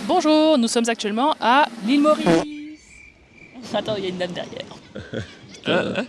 Bonjour, nous sommes actuellement à l'île Maurice. Attends, il y a une dame derrière.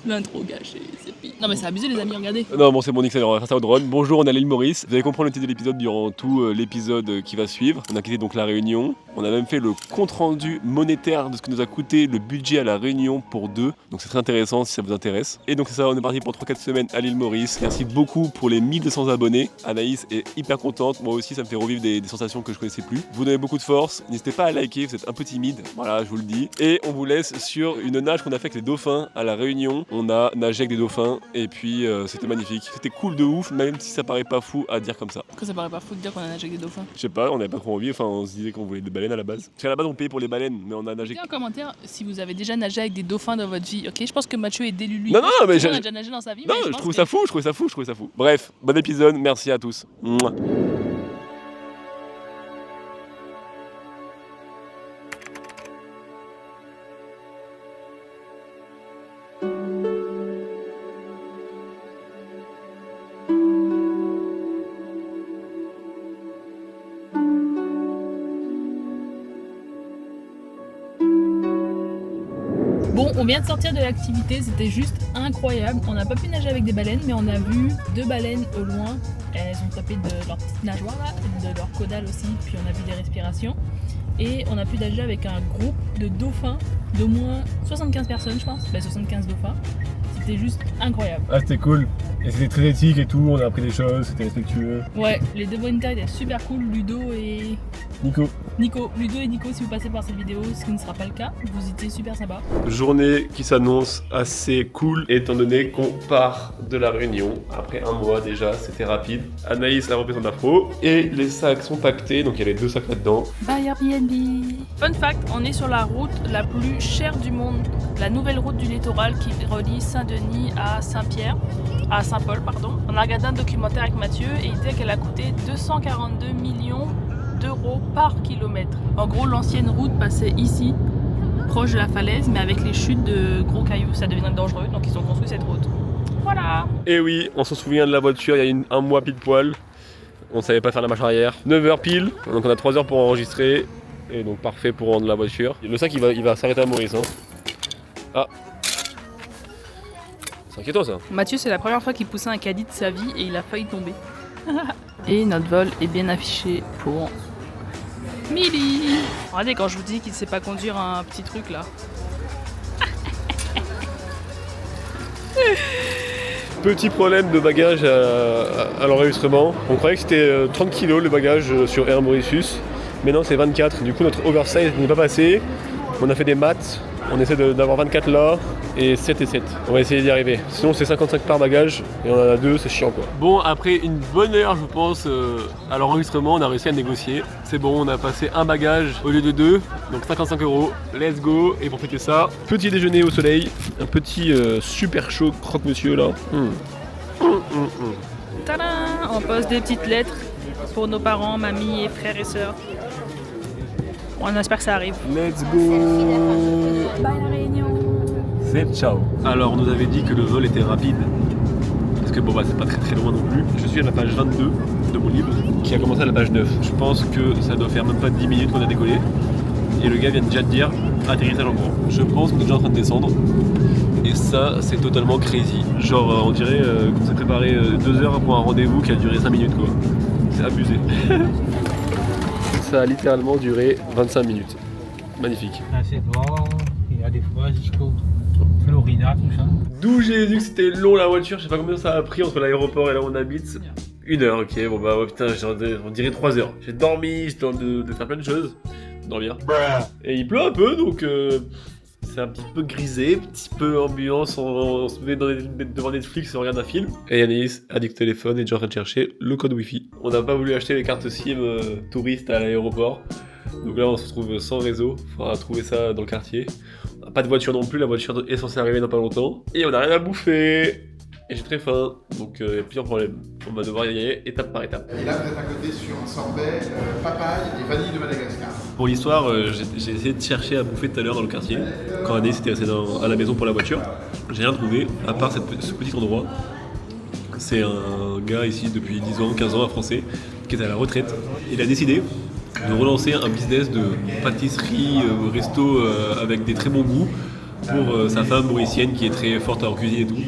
L'intro gâchée, c'est pire. Non mais c'est abusé les amis, regardez. Non bon c'est bon Nick, on va faire ça au drone. Bonjour, on est à l'île Maurice. Vous allez comprendre le titre de l'épisode durant tout l'épisode qui va suivre. On a quitté donc la Réunion. On a même fait le compte rendu monétaire de ce que nous a coûté le budget à la Réunion pour deux. Donc c'est très intéressant si ça vous intéresse. Et donc c'est ça, on est parti pour 3-4 semaines à l'île Maurice. Merci beaucoup pour les 1200 abonnés. Anaïs est hyper contente. Moi aussi ça me fait revivre des sensations que je connaissais plus. Vous donnez beaucoup de force. N'hésitez pas à liker, vous êtes un peu timide. Voilà, je vous le dis. Et on vous laisse sur une nage qu'on a fait avec les dauphins à la Réunion. On a nagé avec des dauphins et puis c'était magnifique. C'était cool de ouf, même si ça paraît pas fou à dire comme ça. Pourquoi ça paraît pas fou de dire qu'on a nagé avec des dauphins? Je sais pas, on avait pas trop envie, enfin on se disait qu'on voulait des baleines à la base. Parce qu'à la base on payait pour les baleines, mais on a nagé. Mettez en commentaire si vous avez déjà nagé avec des dauphins dans votre vie, ok? Je pense que Mathieu est délu lui. Non, mais il a déjà nagé dans sa vie. non, mais je trouve ça fou, je trouvais ça fou. Bref, bon épisode, merci à tous. Mouah. Bon, on vient de sortir de l'activité, c'était juste incroyable. On n'a pas pu nager avec des baleines, mais on a vu 2 baleines au loin. Elles ont tapé de leur petite nageoire là, de leur caudale aussi, puis on a vu des respirations. Et on a pu nager avec un groupe de dauphins d'au moins 75 personnes, je pense. 75 dauphins. C'était juste incroyable. Ah c'était cool, et c'était très éthique et tout, on a appris des choses, c'était respectueux. Ouais, les 2 volontaires étaient super cool, Ludo et Nico. Ludo et Nico, si vous passez par cette vidéo, ce qui ne sera pas le cas, vous étiez super sympa. Journée qui s'annonce assez cool étant donné qu'on part de la Réunion. Après un mois déjà, c'était rapide. Anaïs a repris son afro et les sacs sont pactés, donc il y a les 2 sacs là-dedans. Bye Airbnb. Fun fact, on est sur la route la plus chère du monde, la nouvelle route du littoral qui relie Saint-Denis à Saint-Pierre, à Saint-Paul pardon. On a regardé un documentaire avec Mathieu et il disait qu'elle a coûté 242 millions d'euros par kilomètre. En gros, l'ancienne route passait ici, proche de la falaise, mais avec les chutes de gros cailloux, ça devenait dangereux, donc ils ont construit cette route. Voilà. Et oui, on se souvient de la voiture il y a un mois pile poil. On savait pas faire la marche arrière. 9h pile, donc on a 3 heures pour enregistrer. Et donc parfait pour rendre la voiture. Le sac il va s'arrêter à Maurice. Hein. Ah. C'est inquiétant ça. Mathieu, c'est la première fois qu'il poussait un caddie de sa vie et il a failli tomber. Et notre vol est bien affiché pour Mili. Regardez quand je vous dis qu'il sait pas conduire un petit truc là. Petit problème de bagage à l'enregistrement. On croyait que c'était 30 kg le bagage sur Air Mauritius. Mais non, c'est 24. Du coup, notre oversize n'est pas passé. On a fait des maths. On essaie d'avoir 24 là et 7 et 7. On va essayer d'y arriver. Sinon, c'est 55 par bagage et on en a 2, c'est chiant quoi. Bon, après une bonne heure, je pense, à l'enregistrement, on a réussi à négocier. C'est bon, on a passé un bagage au lieu de 2, donc 55 €. Let's go. Et pour fêter ça, petit déjeuner au soleil. Un petit super chaud croque-monsieur là. Tadam! On pose des petites lettres pour nos parents, mamie et frères et sœurs. On espère que ça arrive. Let's go. Bye la Réunion. C'est ciao. Alors on nous avait dit que le vol était rapide. Parce que bon bah c'est pas très loin non plus. Je suis à la page 22 de mon livre qui a commencé à la page 9. Je pense que ça doit faire même pas 10 minutes qu'on a décollé. Et le gars vient déjà de dire atterrissage en cours. Je pense qu'on est déjà en train de descendre. Et ça c'est totalement crazy. Genre on dirait qu'on s'est préparé 2 heures pour un rendez-vous qui a duré 5 minutes quoi. C'est abusé. Ça a littéralement duré 25 minutes. Magnifique. C'est droit, il y a des fois jusqu'au Florida, tout ça. D'où j'ai dit que c'était long la voiture, je sais pas combien ça a pris entre l'aéroport et là où on habite. 1 heure, ok, bon bah ouais, putain, on dirait 3 heures. J'ai dormi, j'ai de faire plein de choses, dormir. Et il pleut un peu, donc c'est un petit peu grisé, un petit peu ambiance, on se met devant Netflix et on regarde un film. Et Anaïs a dit que le téléphone est déjà en train de chercher le code Wi-Fi. On n'a pas voulu acheter les cartes SIM touristes à l'aéroport. Donc là on se retrouve sans réseau, il faudra trouver ça dans le quartier. On n'a pas de voiture non plus, la voiture est censée arriver dans pas longtemps. Et on n'a rien à bouffer. Et j'ai très faim, donc il y a plusieurs problèmes. On va devoir y aller étape par étape. Et là, vous êtes à côté sur un sorbet papaye et vanille de Madagascar. Pour l'histoire, j'ai essayé de chercher à bouffer tout à l'heure dans le quartier. Quand Anaïs était restée à la maison pour la voiture, j'ai rien trouvé, à part ce petit endroit. C'est un gars ici depuis 10 ans, 15 ans, un Français, qui est à la retraite. Il a décidé de relancer un business de pâtisserie, resto avec des très bons goûts pour sa femme mauricienne qui est très forte en cuisine et tout.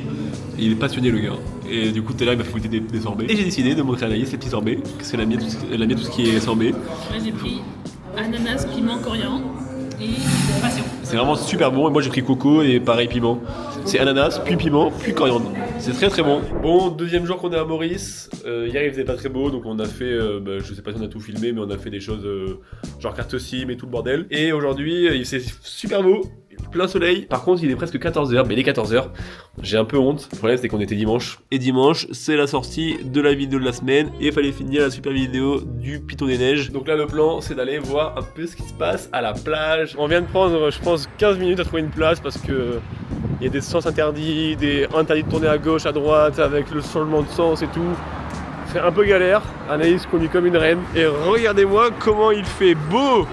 Et il est passionné le gars. Et du coup tout à l'heure il m'a fait goûter des sorbets. Et j'ai décidé de montrer à Anaïs les petits sorbets, parce qu'elle aime bien tout ce qui est sorbet. Moi j'ai pris ananas, piment, coriandre et passion. C'est vraiment super bon et moi j'ai pris coco et pareil piment. C'est ananas, puis piment, puis coriandre. C'est très très bon. Bon, deuxième jour qu'on est à Maurice. Hier il faisait pas très beau donc on a fait, je sais pas si on a tout filmé mais on a fait des choses genre carte SIM et tout le bordel. Et aujourd'hui il fait super beau. Plein soleil. Par contre, il est presque 14h, mais il est 14h. J'ai un peu honte. Le problème, c'est qu'on était dimanche. Et dimanche, c'est la sortie de la vidéo de la semaine. Et il fallait finir la super vidéo du Python des Neiges. Donc là, le plan, c'est d'aller voir un peu ce qui se passe à la plage. On vient de prendre, je pense, 15 minutes à trouver une place parce que il y a des sens interdits, des interdits de tourner à gauche, à droite, avec le changement de sens et tout. C'est un peu galère. Anaïs conduit comme une reine. Et regardez-moi comment il fait beau!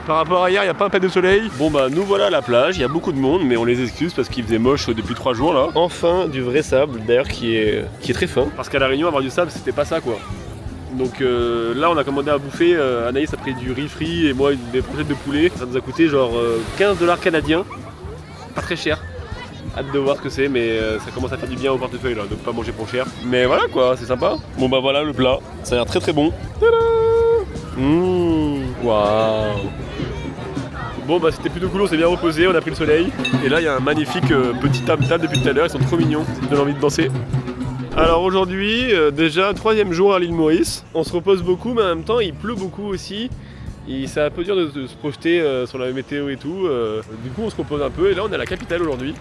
Par rapport à hier, il n'y a pas un peu de soleil. Bon bah nous voilà à la plage, il y a beaucoup de monde mais on les excuse parce qu'il faisait moche depuis 3 jours là. Enfin du vrai sable d'ailleurs qui est très fin. Parce qu'à la Réunion avoir du sable c'était pas ça quoi. Donc là on a commandé à bouffer, Anaïs a pris du riz frit et moi des brochettes de poulet. Ça nous a coûté genre 15 $ canadiens. Pas très cher. Hâte de voir ce que c'est mais ça commence à faire du bien au portefeuille là, de pas manger pour cher. Mais voilà quoi, c'est sympa. Bon bah voilà le plat, ça a l'air très très bon. Waouh. Bon bah c'était plutôt cool, on s'est bien reposé, on a pris le soleil. Et là il y a un magnifique petit tam-tam depuis tout à l'heure, ils sont trop mignons, ça me donne envie de danser. Alors aujourd'hui, déjà 3e jour à l'île Maurice. On se repose beaucoup mais en même temps il pleut beaucoup aussi. Et c'est un peu dur de se projeter sur la météo et tout. Du coup on se repose un peu et là on est à la capitale aujourd'hui.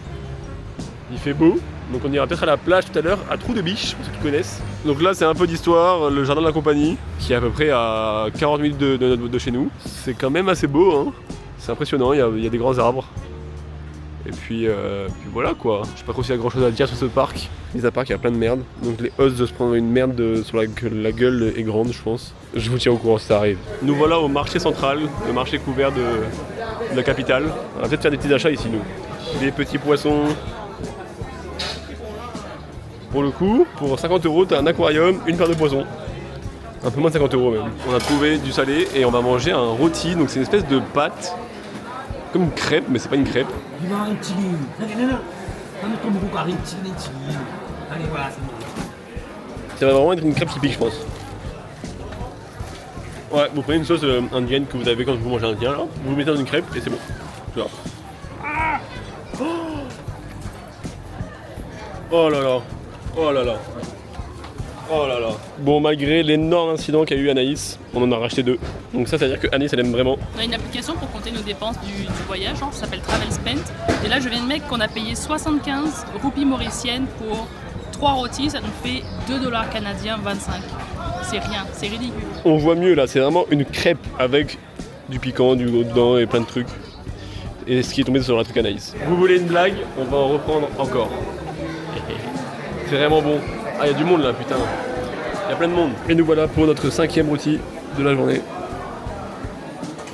Il fait beau, donc on ira peut-être à la plage tout à l'heure, à Trou de Biche, pour ceux qui connaissent. Donc là c'est un peu d'histoire, le jardin de la compagnie, qui est à peu près à 40 minutes de chez nous. C'est quand même assez beau, hein. C'est impressionnant, il y a des grands arbres. Et puis voilà quoi, je sais pas trop s'il y a grand chose à dire sur ce parc. Mais à part qu'il y a plein de merde, donc les odds de se prendre une merde sur la gueule est grande je pense. Je vous tiens au courant si ça arrive. Nous voilà au marché central, le marché couvert de la capitale. On va peut-être faire des petits achats ici nous. Des petits poissons. Pour le coup, pour 50 € t'as un aquarium, une paire de poissons. Un peu moins de 50 € même. On a trouvé du salé et on va manger un rôti, donc c'est une espèce de pâte. Comme une crêpe, mais c'est pas une crêpe. Ça va vraiment être une crêpe typique je pense. Ouais, vous prenez une sauce indienne que vous avez quand vous mangez indien là, vous mettez dans une crêpe et c'est bon. Tu vois. Oh là là. Oh là là. Oh là là. Bon, malgré l'énorme incident qu'a eu Anaïs, on en a racheté 2. Donc ça, c'est-à-dire que Anaïs, elle aime vraiment. On a une application pour compter nos dépenses du voyage, hein, ça s'appelle Travel Spent. Et là, je viens de mettre qu'on a payé 75 roupies mauriciennes pour 3 rôtis, ça nous fait 2 $ canadiens 25. C'est rien, c'est ridicule. On voit mieux là, c'est vraiment une crêpe avec du piquant, du haut dedans et plein de trucs. Et ce qui est tombé sur la truc Anaïs. Vous voulez une blague? On va en reprendre encore. C'est vraiment bon. Ah, il y a du monde là, putain. Il y a plein de monde. Et nous voilà pour notre 5e rôti de la journée.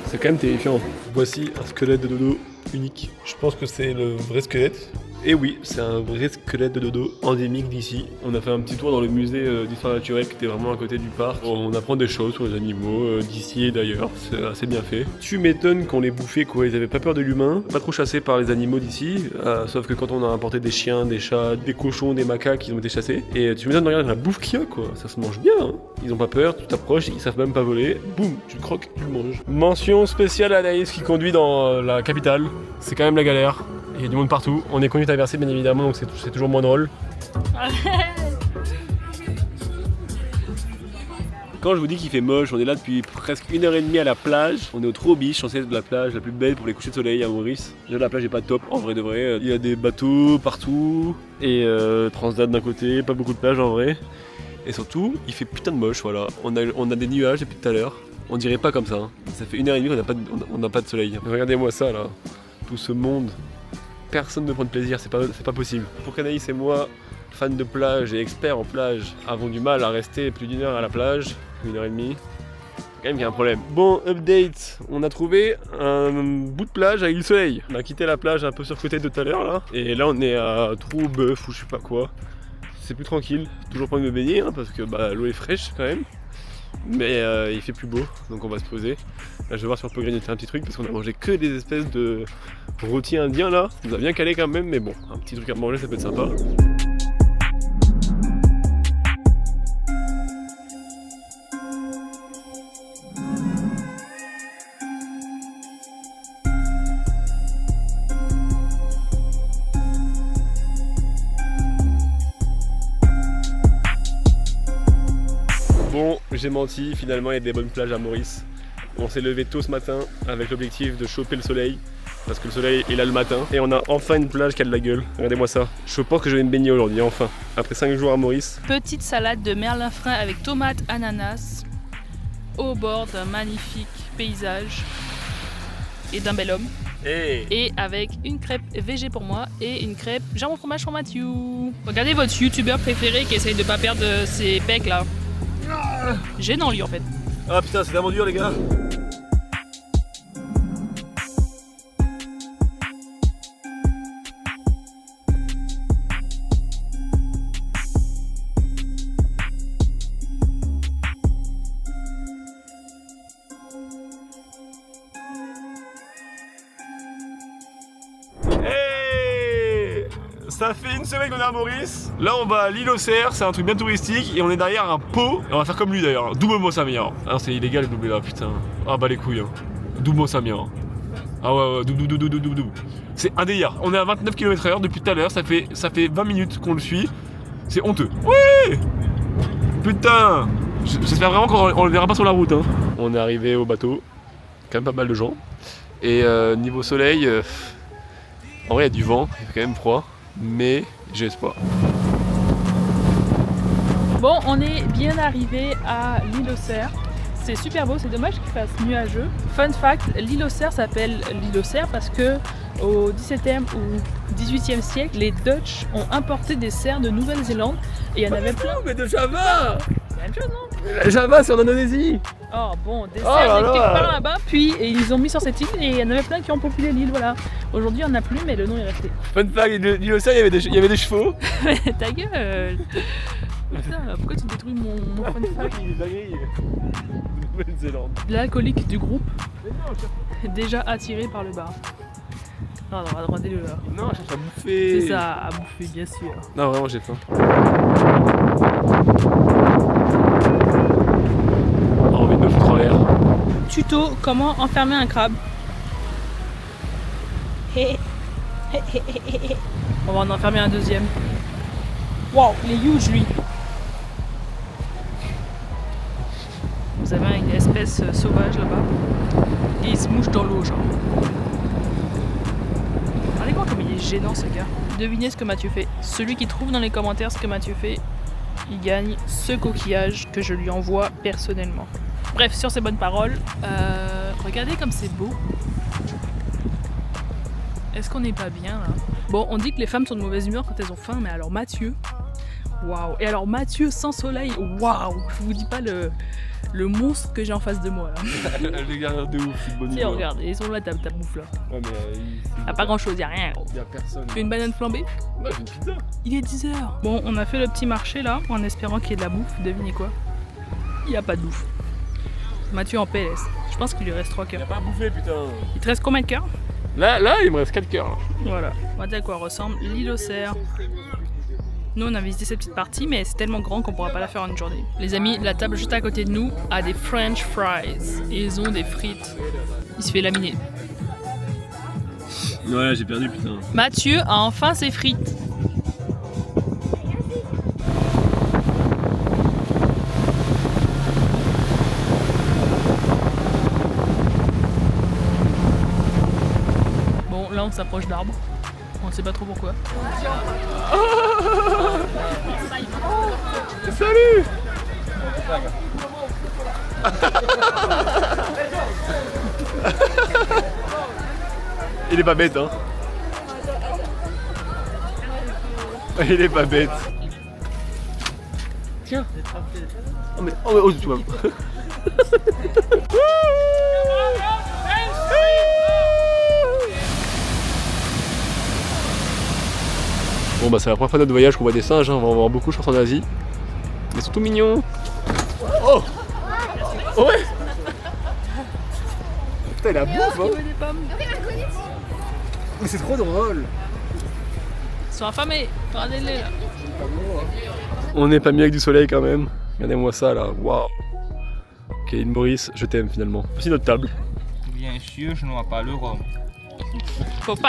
C'est quand même terrifiant. Voici un squelette de dodo unique. Je pense que c'est le vrai squelette. Et oui, c'est un vrai squelette de dodo endémique d'ici. On a fait un petit tour dans le musée d'histoire naturelle qui était vraiment à côté du parc. On apprend des choses sur les animaux d'ici et d'ailleurs, c'est assez bien fait. Tu m'étonnes qu'on les bouffait quoi, ils avaient pas peur de l'humain, pas trop chassés par les animaux d'ici, sauf que quand on a importé des chiens, des chats, des cochons, des macaques, ils ont été chassés. Et tu m'étonnes de regarder la bouffe qu'il y a quoi, ça se mange bien hein. Ils ont pas peur, tu t'approches, ils savent même pas voler, boum, tu le croques, tu le manges. Mention spéciale à Anaïs qui conduit dans la capitale, c'est quand même la galère. Il y a du monde partout, on est conduite inversée bien évidemment donc c'est toujours moins drôle. Quand je vous dis qu'il fait moche, on est là depuis presque 1h30 à la plage. On est au Trou de Biche, censé être la plage la plus belle pour les couchers de soleil à Maurice. Déjà la plage est pas top en vrai de vrai. Il y a des bateaux partout et Transat d'un côté, pas beaucoup de plage en vrai. Et surtout, il fait putain de moche voilà. On a des nuages depuis tout à l'heure. On dirait pas comme ça. Hein. Ça fait 1h30 qu'on n'a pas de soleil. Regardez-moi ça là, tout ce monde. Personne ne prend de plaisir, c'est pas possible. Pour qu'Anaïs et moi, fans de plage et experts en plage, avons du mal à rester plus d'1 heure à la plage, 1h30, c'est quand même qu'il y a un problème. Bon, update, on a trouvé un bout de plage avec du soleil. On a quitté la plage un peu surcotée de tout à l'heure là, et là on est à Trou-Bœuf ou je sais pas quoi. C'est plus tranquille, toujours pas envie de me baigner hein, parce que bah, l'eau est fraîche quand même. Mais il fait plus beau, donc on va se poser. Là je vais voir si on peut grignoter un petit truc parce qu'on a mangé que des espèces de rôtis indiens là. Ça nous a bien calé quand même, mais bon, un petit truc à manger ça peut être sympa. Bon, j'ai menti, finalement il y a des bonnes plages à Maurice. On s'est levé tôt ce matin avec l'objectif de choper le soleil. Parce que le soleil est là le matin. Et on a enfin une plage qui a de la gueule. Regardez-moi ça. Je pense que je vais me baigner aujourd'hui, enfin. Après 5 jours à Maurice. Petite salade de merlin frais avec tomates, ananas. Au bord d'un magnifique paysage. Et d'un bel homme. Hey. Et avec une crêpe végé pour moi et une crêpe jambon fromage pour Mathieu. Regardez votre youtubeur préféré qui essaye de pas perdre ses pecs là. Gênant lui en fait. Ah putain, c'est vraiment dur les gars. Ça fait une semaine qu'on est à Maurice. Là on va à l'île aux cerfs, c'est un truc bien touristique et on est derrière un pot. Et on va faire comme lui d'ailleurs, double Samir. Ah c'est illégal de doubler là putain. Ah bah les couilles hein. Double Samir. Ah ouais double. C'est un délire. On est à 29 km/h depuis tout à l'heure, ça fait 20 minutes qu'on le suit. C'est honteux. Oui. Putain. J'espère vraiment qu'on le verra pas sur la route hein. On est arrivé au bateau. Quand même pas mal de gens. Et niveau soleil, en vrai il y a du vent, il fait quand même froid. Mais j'ai espoir. Bon, on est bien arrivé à l'île aux cerfs. C'est super beau, c'est dommage qu'il fasse nuageux. Fun fact, l'île aux cerfs s'appelle l'île aux cerfs parce que au XVIIe ou XVIIIe siècle, les Dutch ont importé des cerfs de Nouvelle-Zélande et il y en avait plein. Mais de Java. C'est la même chose, non? Java, c'est en Indonésie. Oh bon, des Oh cerfs là là. quelque part là-bas, puis et ils les ont mis sur cette île et il y en avait plein qui ont populé l'île, voilà. Aujourd'hui, il n'y en a plus, mais le nom est resté. Fun fact, l'île aux cerfs, il y avait des chevaux. Ta gueule. Putain, pourquoi tu détruis mon fun fact? Nouvelle-Zélande. L'alcoolique du groupe est déjà attiré par le bar. Non, rendez-le là. Non, je cherche à bouffer. C'est ça, à bouffer, bien sûr. Non, vraiment, j'ai faim. J'ai envie de me foutre en l'air. Tuto, comment enfermer un crabe. On va en enfermer un deuxième. Waouh, il est huge lui. Vous avez une espèce sauvage là-bas. Et il se mouche dans l'eau, genre. Regardez-moi comme il est gênant ce gars. Devinez ce que Mathieu fait. Celui qui trouve dans les commentaires ce que Mathieu fait, il gagne ce coquillage que je lui envoie personnellement. Bref, sur ces bonnes paroles, regardez comme c'est beau. Est-ce qu'on n'est pas bien là? Bon, on dit que les femmes sont de mauvaise humeur quand elles ont faim, mais alors Mathieu, waouh! Et alors Mathieu sans soleil, waouh! Je vous dis pas le monstre que j'ai en face de moi là. Les gars de ouf, c'est de bonne Tiens, humeur. regarde, ils sont là, ta bouffe là. Ouais, mais Y'a pas grand chose, y'a rien. y a personne. Tu veux une banane flambée? Ouais, j'ai une pizza. Il est 10h. Bon, on a fait le petit marché là, en espérant qu'il y ait de la bouffe. Devinez quoi? Il y a pas de bouffe. Mathieu en PLS. Je pense qu'il lui reste 3 Y a cœurs. pas à bouffer, putain. Il te reste combien de cœurs? Là, il me reste 4 cœurs. Là. Voilà. Regardez à quoi ressemble l'île aux cerfs. Nous, on a visité cette petite partie, mais c'est tellement grand qu'on pourra pas la faire en une journée. Les amis, la table juste à côté de nous a des French fries. Et ils ont des frites. Il se fait laminer. Ouais, j'ai perdu, putain. Mathieu a enfin ses frites. Bon, là on s'approche d'arbres. On sait pas trop pourquoi. Salut. Il est pas bête, hein. Il est pas bête. Tiens. Oh mais tu vois. Bon bah c'est la première fois de notre voyage qu'on voit des singes, hein. On va en voir beaucoup je pense en Asie. Ils sont tout mignons. Oh. Ouais. Putain, il a bouffe, hein. Des pommes. Mais c'est trop drôle. Ils sont affamés. Regardez-les là. On n'est pas mieux avec du soleil quand même. Regardez-moi ça là, waouh. Ok, Maurice, je t'aime finalement. Voici notre table. Bien sûr, je ne vois pas le rhum.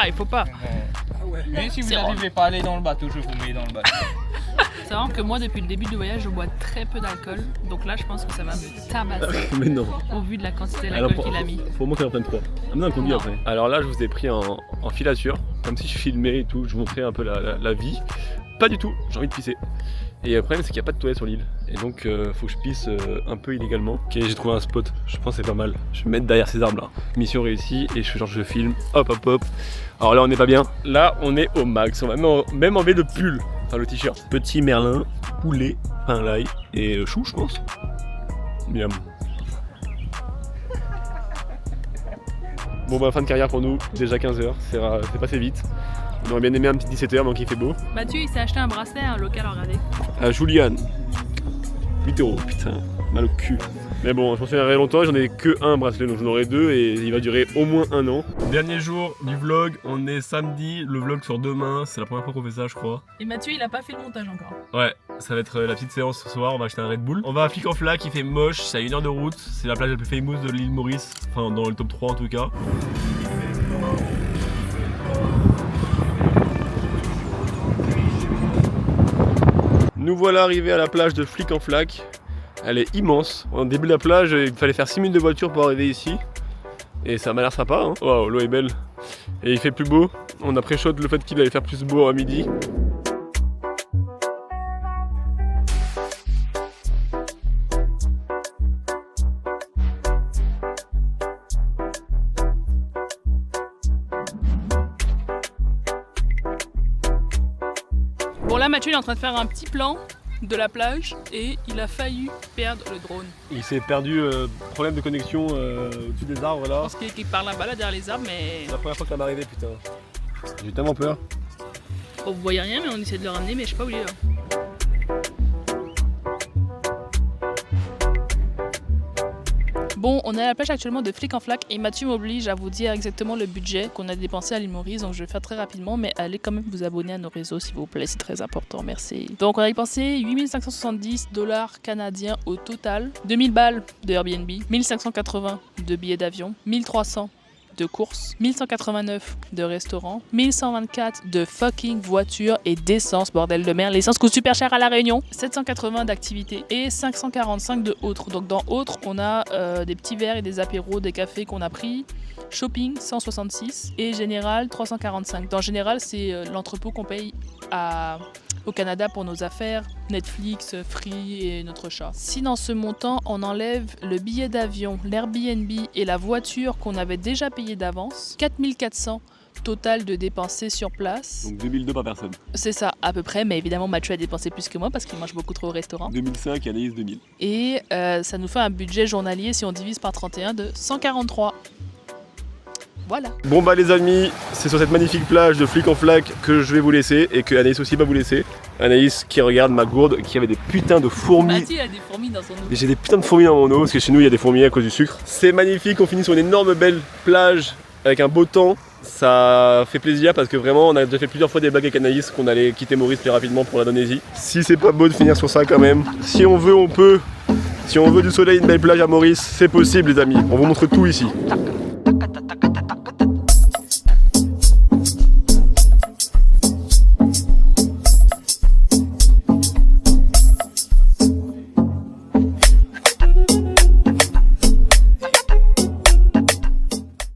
Il faut pas. Mais si vous C'est n'arrivez pas à aller dans le bateau, je vous mets dans le bateau. C'est vraiment que moi, depuis le début du voyage, je bois très peu d'alcool. Donc là, je pense que ça va me tabasser Mais non. au vu de la quantité d'alcool qu'il a mis. Faut monter en pleine 3. Ah non, on conduit Non. après. Alors là, je vous ai pris en filature, comme si je filmais et tout. Je vous montrais un peu la vie. Pas du tout, j'ai envie de pisser. Et le problème, c'est qu'il n'y a pas de toilette sur l'île. Et donc, faut que je pisse un peu illégalement. Ok, j'ai trouvé un spot. Je pense que c'est pas mal. Je vais me mettre derrière ces arbres là. Mission réussie. Et je filme. Hop, hop, hop. Alors là, on n'est pas bien. Là, on est au max. On va même enlever le pull. Enfin, le t-shirt. Petit merlin, poulet, pain l'ail et chou, je pense. Miam. Bon, bah, fin de carrière pour nous. Déjà 15h. C'est passé vite. On aurait bien aimé un petit 17h, donc il fait beau. Mathieu, il s'est acheté un bracelet à un local, regardez. À Juliane. 8 €, putain, mal au cul. Mais bon, je m'en souviendrai longtemps, j'en ai que un bracelet, donc j'en aurai 2 et il va durer au moins 1 an. Dernier jour du vlog, on est samedi, le vlog sort demain, c'est la première fois qu'on fait ça je crois. Et Mathieu, il a pas fait le montage encore. Ouais, ça va être la petite séance ce soir, on va acheter un Red Bull. On va à Flic en Flac, il fait moche, c'est à 1 heure de route, c'est la plage la plus famous de l'île Maurice, enfin dans le top 3 en tout cas. Nous voilà arrivés à la plage de Flic en Flac. Elle est immense. Au début de la plage, il fallait faire 6 minutes de voiture pour arriver ici. Et ça m'a l'air sympa. Hein. Waouh, l'eau est belle. Et il fait plus beau. On a pré-shot le fait qu'il allait faire plus beau à midi. Bon là, Mathieu, il est en train de faire un petit plan de la plage et il a failli perdre le drone. Il s'est perdu, problème de connexion au-dessus des arbres Je là. pense qu'il parle là-bas, là, derrière les arbres, mais C'est la première fois que ça m'est arrivé, putain. J'ai tellement peur. oh, vous voyez rien, mais on essaie de le ramener, mais je sais pas où il est là. Bon, on est à la plage actuellement de Flic en Flac et Mathieu m'oblige à vous dire exactement le budget qu'on a dépensé à l'île Maurice, donc je vais faire très rapidement, mais allez quand même vous abonner à nos réseaux s'il vous plaît, c'est très important, merci. Donc on a dépensé 8570 $ canadiens au total, 2000 balles de Airbnb, 1580 de billets d'avion, 1300 de courses, 1189 de restaurants, 1124 de fucking voitures et d'essence, bordel de merde. L'essence coûte super cher à La Réunion. 780 d'activités et 545 de autres. Donc dans autres, on a des petits verres et des apéros, des cafés qu'on a pris. Shopping 166 et général 345. Dans général, c'est l'entrepôt qu'on paye au Canada pour nos affaires, Netflix, Free et notre chat. Si dans ce montant, on enlève le billet d'avion, l'Airbnb et la voiture qu'on avait déjà payé d'avance, 4400 total de dépensés sur place. Donc 2002 par personne. C'est ça, à peu près, mais évidemment Mathieu a dépensé plus que moi parce qu'il mange beaucoup trop au restaurant. 2005 et Anaïs 2000. Et ça nous fait un budget journalier, si on divise par 31, de 143. Voilà. Bon bah les amis, c'est sur cette magnifique plage de Flic en Flac que je vais vous laisser et que Anaïs aussi va vous laisser. Anaïs qui regarde ma gourde, qui avait des putains de fourmis. Mathieu a des fourmis dans son eau. J'ai des putains de fourmis dans mon eau parce que chez nous il y a des fourmis à cause du sucre. C'est magnifique, on finit sur une énorme belle plage avec un beau temps. Ça fait plaisir parce que vraiment on a déjà fait plusieurs fois des blagues avec Anaïs qu'on allait quitter Maurice plus rapidement pour l'Indonésie. Si c'est pas beau de finir sur ça quand même, si on veut on peut. Si on veut du soleil, une belle plage à Maurice, c'est possible les amis. On vous montre tout ici.